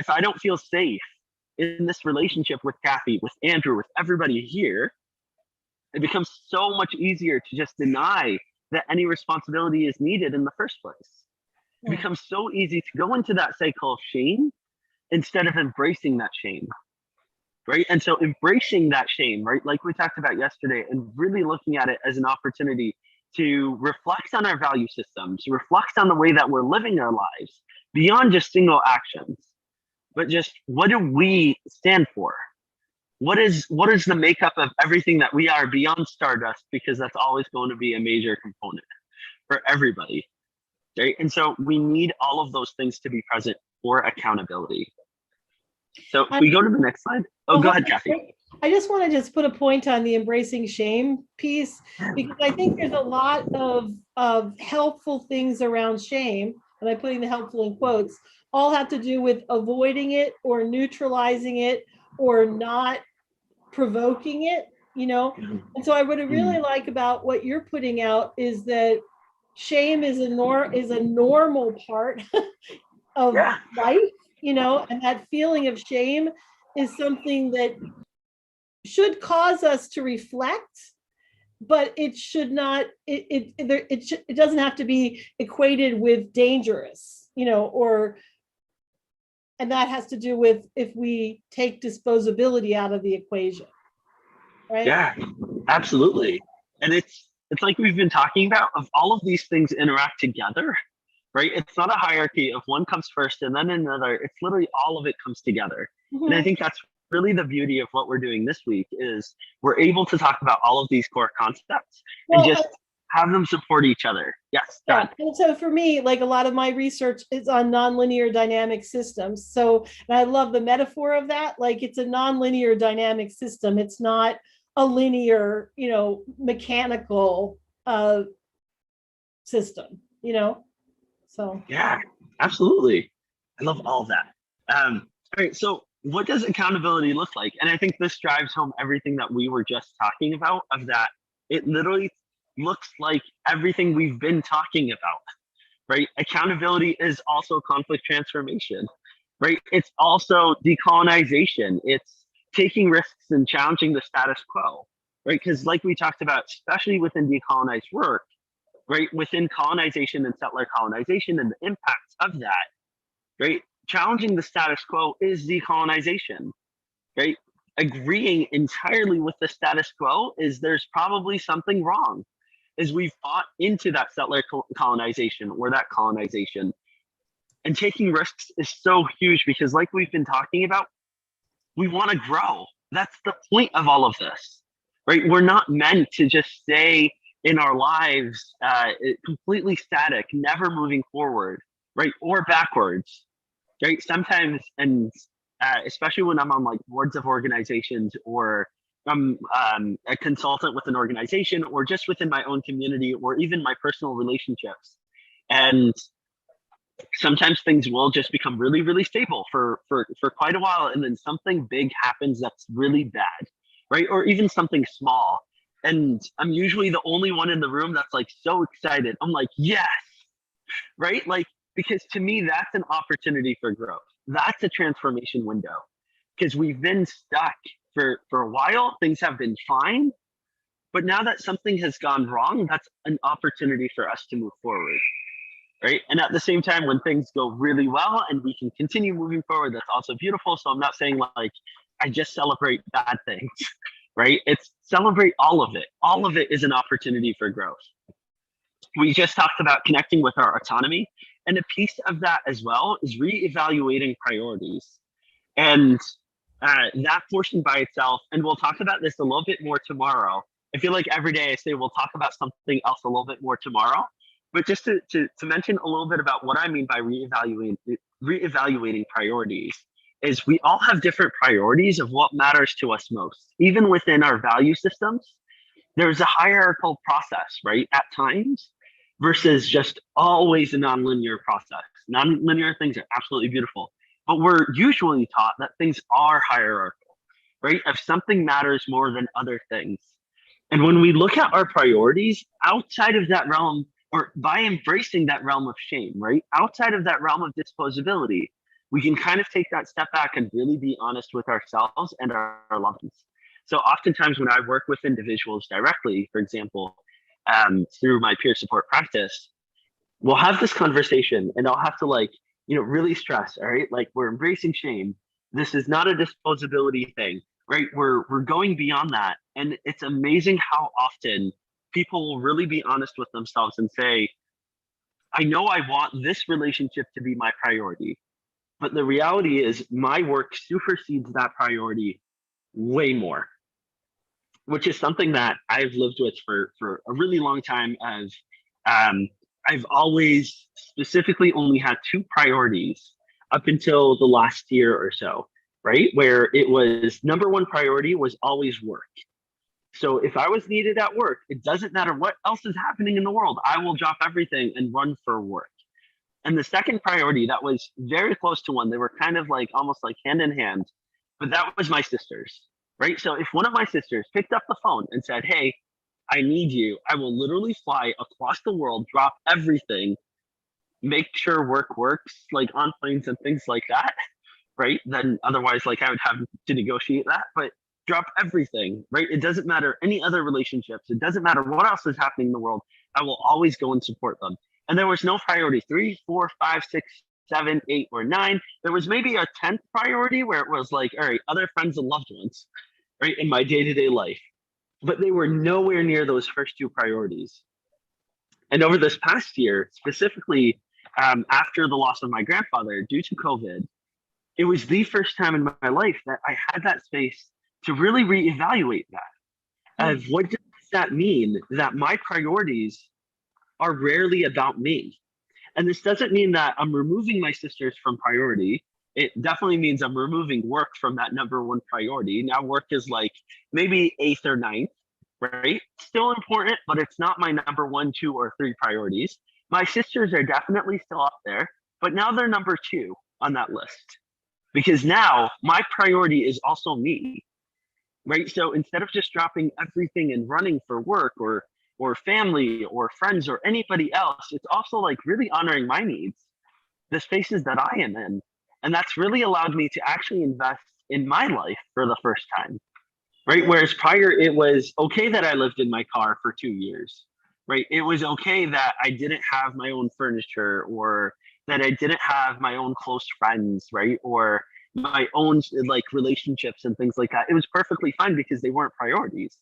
I don't feel safe in this relationship with Kathy, with Andrew, with everybody here, it becomes so much easier to just deny that any responsibility is needed in the first place. It becomes so easy to go into that cycle of shame instead of embracing that shame, right? And so embracing that shame, right, like we talked about yesterday, and really looking at it as an opportunity to reflect on our value systems, reflect on the way that we're living our lives beyond just single actions, but just what do we stand for? What is the makeup of everything that we are beyond stardust? Because that's always going to be a major component for everybody, right? And so we need all of those things to be present for accountability. So if we go to the next slide. Oh, go ahead, Kathy. I just want to put a point on the embracing shame piece, because I think there's a lot of helpful things around shame, and I'm putting the helpful in quotes, all have to do with avoiding it or neutralizing it or not provoking it, you know? And so I would really like about what you're putting out is that shame is a normal part of life, you know, and that feeling of shame is something that should cause us to reflect, but it should not, it doesn't have to be equated with dangerous, you know, and that has to do with if we take disposability out of the equation, right? Yeah, absolutely. And it's like we've been talking about, of all of these things interact together, right? It's not a hierarchy of one comes first and then another. It's literally all of it comes together. And I think that's really the beauty of what we're doing this week, is we're able to talk about all of these core concepts and just have them support each other. Yes. Yeah. And so for me, like a lot of my research is on nonlinear dynamic systems. So, and I love the metaphor of that. Like it's a nonlinear dynamic system. It's not a linear, you know, mechanical system, you know? So. Yeah, absolutely. I love all of that. All right. So what does accountability look like? And I think this drives home everything that we were just talking about, of that it literally looks like everything we've been talking about, right? Accountability is also conflict transformation, right? It's also decolonization. It's taking risks and challenging the status quo, right? Because like we talked about, especially within decolonized work, right? Within colonization and settler colonization and the impacts of that, right? Challenging the status quo is decolonization, right? Agreeing entirely with the status quo is there's probably something wrong, is we've bought into that settler colonization or that colonization. And taking risks is so huge because, like we've been talking about, we want to grow. That's the point of all of this, right? We're not meant to just stay in our lives completely static, never moving forward, right? Or backwards, right? Sometimes, and especially when I'm on like boards of organizations or I'm a consultant with an organization or just within my own community or even my personal relationships. And sometimes things will just become really, really stable for quite a while. And then something big happens that's really bad, right? Or even something small. And I'm usually the only one in the room that's like so excited. I'm like, yes, right? Like, because to me, that's an opportunity for growth. That's a transformation window because we've been stuck for a while. Things have been fine. But now that something has gone wrong, that's an opportunity for us to move forward. Right. And at the same time, when things go really well and we can continue moving forward, that's also beautiful. So I'm not saying like I just celebrate bad things, right? It's celebrate all of it. All of it is an opportunity for growth. We just talked about connecting with our autonomy. And a piece of that as well is reevaluating priorities. And that portion by itself, and we'll talk about this a little bit more tomorrow. I feel like every day I say we'll talk about something else a little bit more tomorrow. But just to mention a little bit about what I mean by reevaluating priorities is we all have different priorities of what matters to us most. Even within our value systems, there's a hierarchical process, right? At times, versus just always a nonlinear process. Nonlinear things are absolutely beautiful, but we're usually taught that things are hierarchical, right? If something matters more than other things. And when we look at our priorities outside of that realm, or by embracing that realm of shame, right? Outside of that realm of disposability, we can kind of take that step back and really be honest with ourselves and our loved ones. So oftentimes when I work with individuals directly, for example, through my peer support practice, we'll have this conversation and I'll have to like, really stress, all right? Like we're embracing shame. This is not a disposability thing, right? We're going beyond that. And it's amazing how often people will really be honest with themselves and say, I know I want this relationship to be my priority, but the reality is my work supersedes that priority way more, which is something that I've lived with for a really long time. I've always specifically only had two priorities up until the last year or so, right? Where it was number one priority was always work. So if I was needed at work, it doesn't matter what else is happening in the world. I will drop everything and run for work. And the second priority that was very close to one, they were kind of like almost like hand in hand, but that was my sisters, right? So if one of my sisters picked up the phone and said, hey, I need you, I will literally fly across the world, drop everything, make sure work works, like on planes and things like that, right? Then otherwise, like I would have to negotiate that. But drop everything, right? It doesn't matter any other relationships. It doesn't matter what else is happening in the world. I will always go and support them. And there was no priority 3, 4, 5, 6, 7, 8, or 9. There was maybe a 10th priority where it was like, all right, other friends and loved ones, right? In my day-to-day life. But they were nowhere near those first two priorities. And over this past year, specifically after the loss of my grandfather due to COVID, it was the first time in my life that I had that space to really reevaluate that. Of what does that mean that my priorities are rarely about me? And this doesn't mean that I'm removing my sisters from priority. It definitely means I'm removing work from that number one priority. Now work is like maybe 8th or 9th, right? Still important, but it's not my number 1, 2, or 3 priorities. My sisters are definitely still up there, but now they're number 2 on that list. Because now my priority is also me. Right. So instead of just dropping everything and running for work or or family or friends or anybody else. It's also like really honoring my needs, the spaces that I am in. And that's really allowed me to actually invest in my life for the first time, right? Whereas prior, it was okay that I lived in my car for 2 years, right? It was okay that I didn't have my own furniture, or that I didn't have my own close friends, right? Or my own like relationships and things like that. It was perfectly fine because they weren't priorities.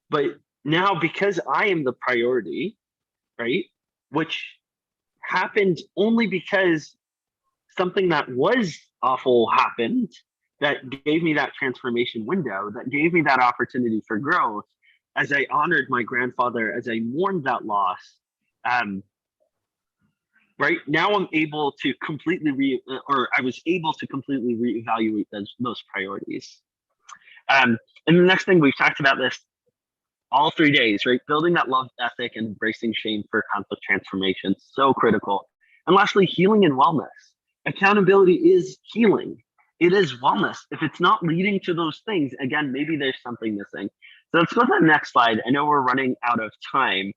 But now, because I am the priority, right? Which happened only because something that was awful happened, that gave me that transformation window, that gave me that opportunity for growth, as I honored my grandfather, as I mourned that loss. Right now, I'm able to completely I was able to completely reevaluate those priorities. And the next thing, we've talked about this all 3 days, right? Building that love ethic and embracing shame for conflict transformation, so critical. And lastly, healing and wellness. Accountability is healing. It is wellness. If it's not leading to those things, again, maybe there's something missing. So let's go to the next slide. I know we're running out of time.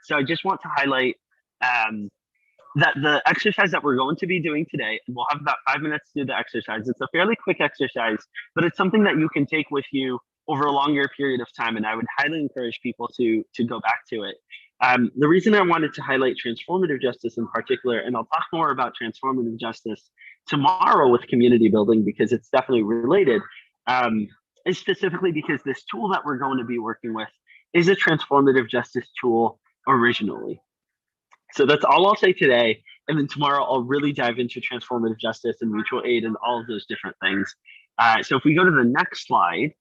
So I just want to highlight that the exercise that we're going to be doing today, we'll have about 5 minutes to do the exercise. It's a fairly quick exercise, but it's something that you can take with you over a longer period of time. And I would highly encourage people to go back to it. The reason I wanted to highlight transformative justice in particular, and I'll talk more about transformative justice tomorrow with community building, because it's definitely related, is specifically because this tool that we're going to be working with is a transformative justice tool originally. So that's all I'll say today. And then tomorrow, I'll really dive into transformative justice and mutual aid and all of those different things. So if we go to the next slide,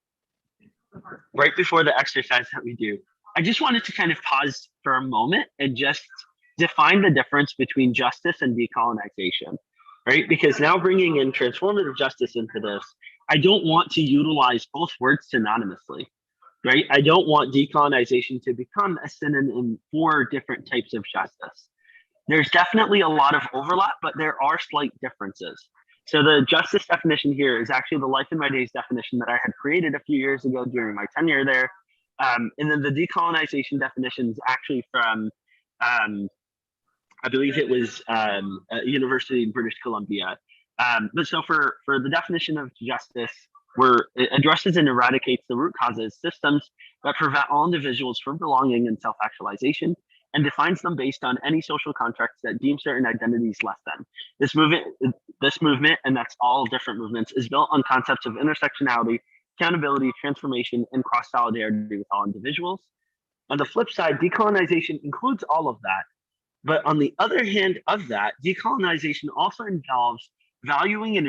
right before the exercise that we do, I just wanted to kind of pause for a moment and just define the difference between justice and decolonization, right? Because now, bringing in transformative justice into this, I don't want to utilize both words synonymously, right? I don't want decolonization to become a synonym for different types of justice. There's definitely a lot of overlap, but there are slight differences. So the justice definition here is actually the Life in My Days definition that I had created a few years ago during my tenure there. And then the decolonization definition is actually from, I believe it was a university in British Columbia. But so for the definition of justice, it addresses and eradicates the root causes, systems that prevent all individuals from belonging and self-actualization, and defines them based on any social contracts that deem certain identities less than. This movement, and that's all different movements, is built on concepts of intersectionality, accountability, transformation, and cross-solidarity with all individuals. On the flip side, decolonization includes all of that. But on the other hand of that, decolonization also involves valuing and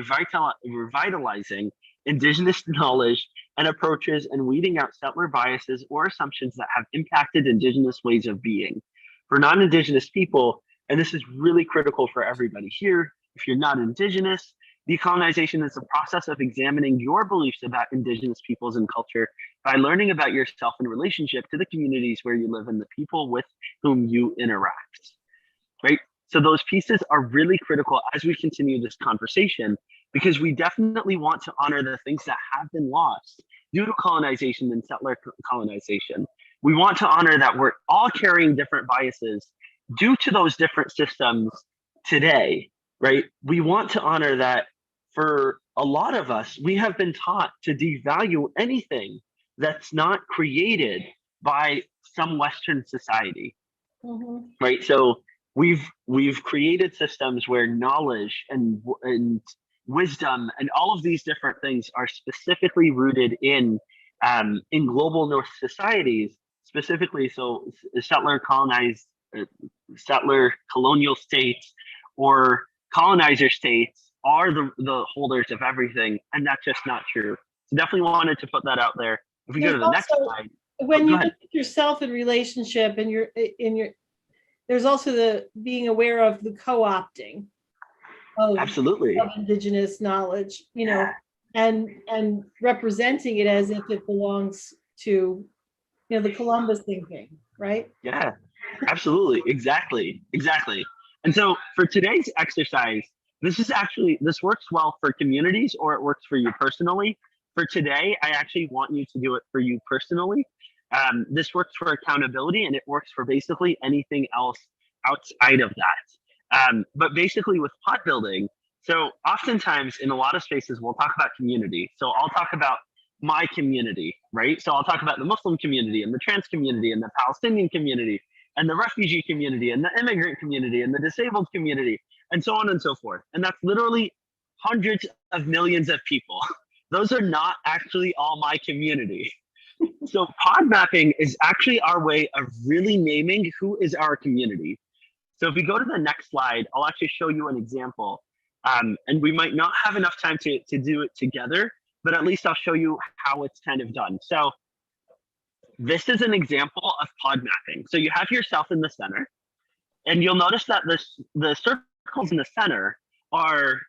revitalizing indigenous knowledge and approaches, and weeding out settler biases or assumptions that have impacted indigenous ways of being. For non-indigenous people, and this is really critical for everybody here, if you're not indigenous, decolonization is the process of examining your beliefs about indigenous peoples and culture by learning about yourself in relationship to the communities where you live and the people with whom you interact, right? So those pieces are really critical as we continue this conversation, because we definitely want to honor the things that have been lost due to colonization and settler colonization. We want to honor that we're all carrying different biases due to those different systems today, right? We want to honor that for a lot of us, we have been taught to devalue anything that's not created by some Western society, right? So we've created systems where knowledge and wisdom and all of these different things are specifically rooted in global North societies, specifically. So settler colonial states or colonizer states are the holders of everything, and that's just not true. So definitely wanted to put that out there. If we go to the next slide. When you look at yourself in relationship and there's also the being aware of the co-opting of indigenous knowledge, and representing it as if it belongs to, the Columbus thinking, right? Yeah, absolutely. Exactly. And so for today's exercise, this works well for communities, or it works for you personally. For today, I actually want you to do it for you personally. This works for accountability, and it works for basically anything else outside of that. But basically with pod building, so oftentimes in a lot of spaces, we'll talk about community. So I'll talk about my community, right? So I'll talk about the Muslim community and the trans community and the Palestinian community and the refugee community and the immigrant community and the disabled community and so on and so forth. And that's literally hundreds of millions of people. Those are not actually all my community. So pod mapping is actually our way of really naming who is our community. So if we go to the next slide, I'll actually show you an example. And we might not have enough time to do it together, but at least I'll show you how it's kind of done. So this is an example of pod mapping. So you have yourself in the center, and you'll notice that the circles in the center are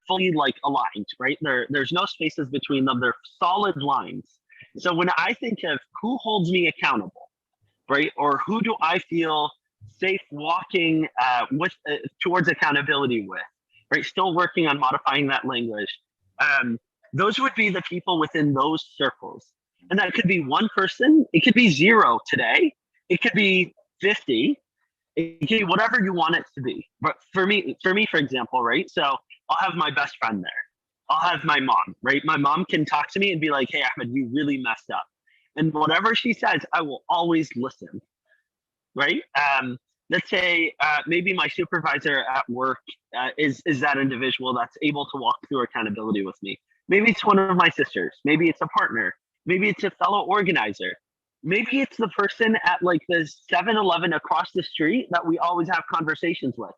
fully like aligned, right? There's no spaces between them. They're solid lines. So when I think of who holds me accountable, right? Or who do I feel safe walking towards accountability with, right? Still working on modifying that language. Those would be the people within those circles. And that could be one person. It could be 0 today. It could be 50. It could be whatever you want it to be. But for me, for example, right? So I'll have my best friend there. I'll have my mom, right? My mom can talk to me and be like, hey, Ahmed, you really messed up. And whatever she says, I will always listen, right? Let's say maybe my supervisor at work is that individual that's able to walk through accountability with me. Maybe it's one of my sisters. Maybe it's a partner. Maybe it's a fellow organizer. Maybe it's the person at like the 7-Eleven across the street that we always have conversations with.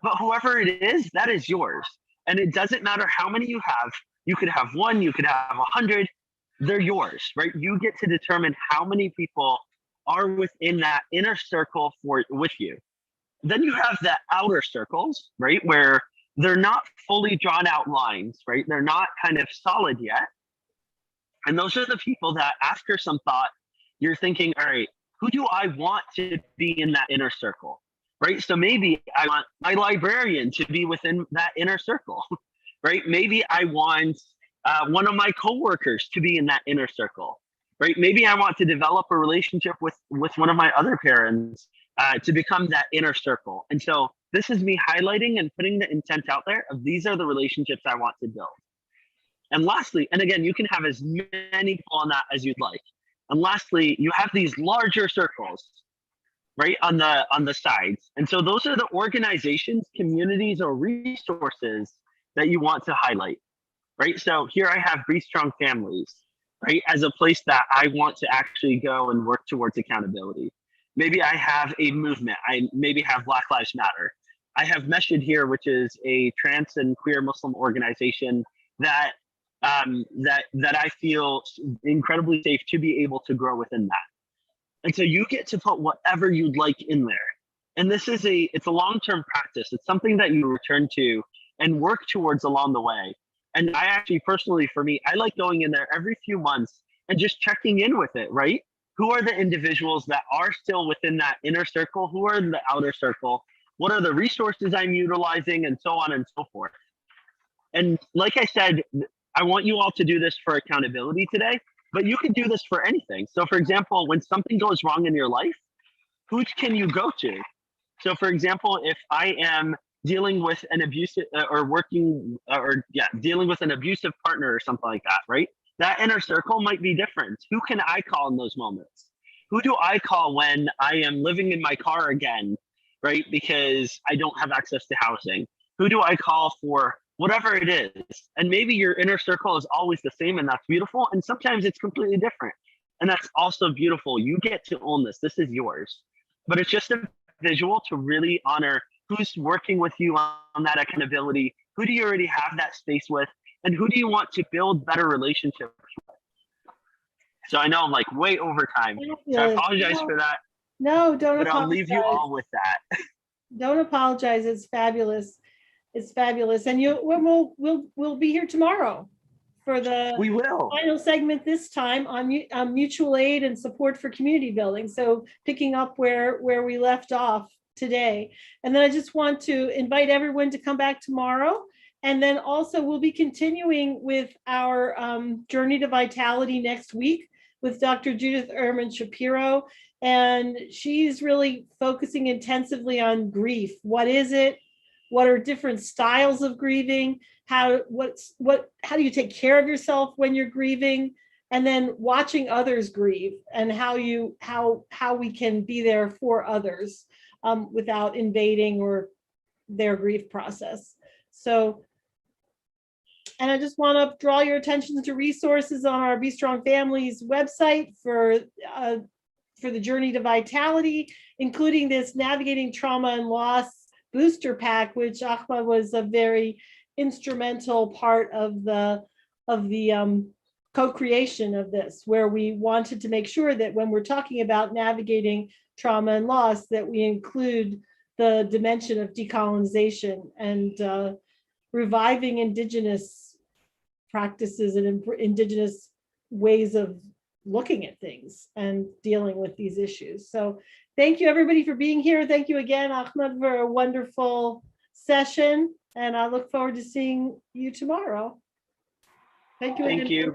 But whoever it is, that is yours. And it doesn't matter how many you have. You could have 1, you could have 100. They're yours, right? You get to determine how many people are within that inner circle with you. Then you have the outer circles, right? Where they're not fully drawn out lines, right? They're not kind of solid yet. And those are the people that after some thought, you're thinking, all right, who do I want to be in that inner circle, right? So maybe I want my librarian to be within that inner circle, right? Maybe I want one of my coworkers to be in that inner circle, right? Maybe I want to develop a relationship with one of my other parents to become that inner circle. And so this is me highlighting and putting the intent out there of these are the relationships I want to build. And lastly, and again, you can have as many people on that as you'd like. And lastly, you have these larger circles, right, on the sides. And so those are the organizations, communities, or resources that you want to highlight, right? So here I have Be Strong Families, right, as a place that I want to actually go and work towards accountability. Maybe I have a movement. I maybe have Black Lives Matter. I have Meshid here, which is a trans and queer Muslim organization that I feel incredibly safe to be able to grow within that. And so you get to put whatever you'd like in there. And this is it's a long-term practice. It's something that you return to and work towards along the way. And I actually personally, for me, I like going in there every few months and just checking in with it, right? Who are the individuals that are still within that inner circle? Who are in the outer circle? What are the resources I'm utilizing, and so on and so forth. And like I said, I want you all to do this for accountability today, but you can do this for anything. So for example, when something goes wrong in your life, who can you go to? So for example, if I am dealing with an abusive dealing with an abusive partner or something like that, right? That inner circle might be different. Who can I call in those moments? Who do I call when I am living in my car again, right? Because I don't have access to housing. Who do I call for whatever it is? And maybe your inner circle is always the same, and that's beautiful. And sometimes it's completely different. And that's also beautiful. You get to own this. This is yours. But it's just a visual to really honor who's working with you on that accountability. Who do you already have that space with? And who do you want to build better relationships with? So I know I'm like way over time. So I apologize for that. No, don't but apologize. I'll leave you all with that. Don't apologize. It's fabulous. It's fabulous. And we'll be here tomorrow for the final segment, this time on mutual aid and support for community building. So picking up where we left off today. And then I just want to invite everyone to come back tomorrow. And then also we'll be continuing with our journey to vitality next week with Dr. Judith Ehrman Shapiro, and she's really focusing intensively on grief. What is it? What are different styles of grieving? How do you take care of yourself when you're grieving? And then watching others grieve, and how we can be there for others without invading or their grief process. So, and I just want to draw your attention to resources on our Be Strong Families website for the journey to vitality, including this Navigating Trauma and Loss booster pack, which Ahmad was a very instrumental part of the co-creation of this, where we wanted to make sure that when we're talking about navigating trauma and loss, that we include the dimension of decolonization and reviving indigenous practices and indigenous ways of looking at things and dealing with these issues. So thank you everybody for being here. Thank you again, Ahmad, for a wonderful session. And I look forward to seeing you tomorrow. Thank you. Thank you.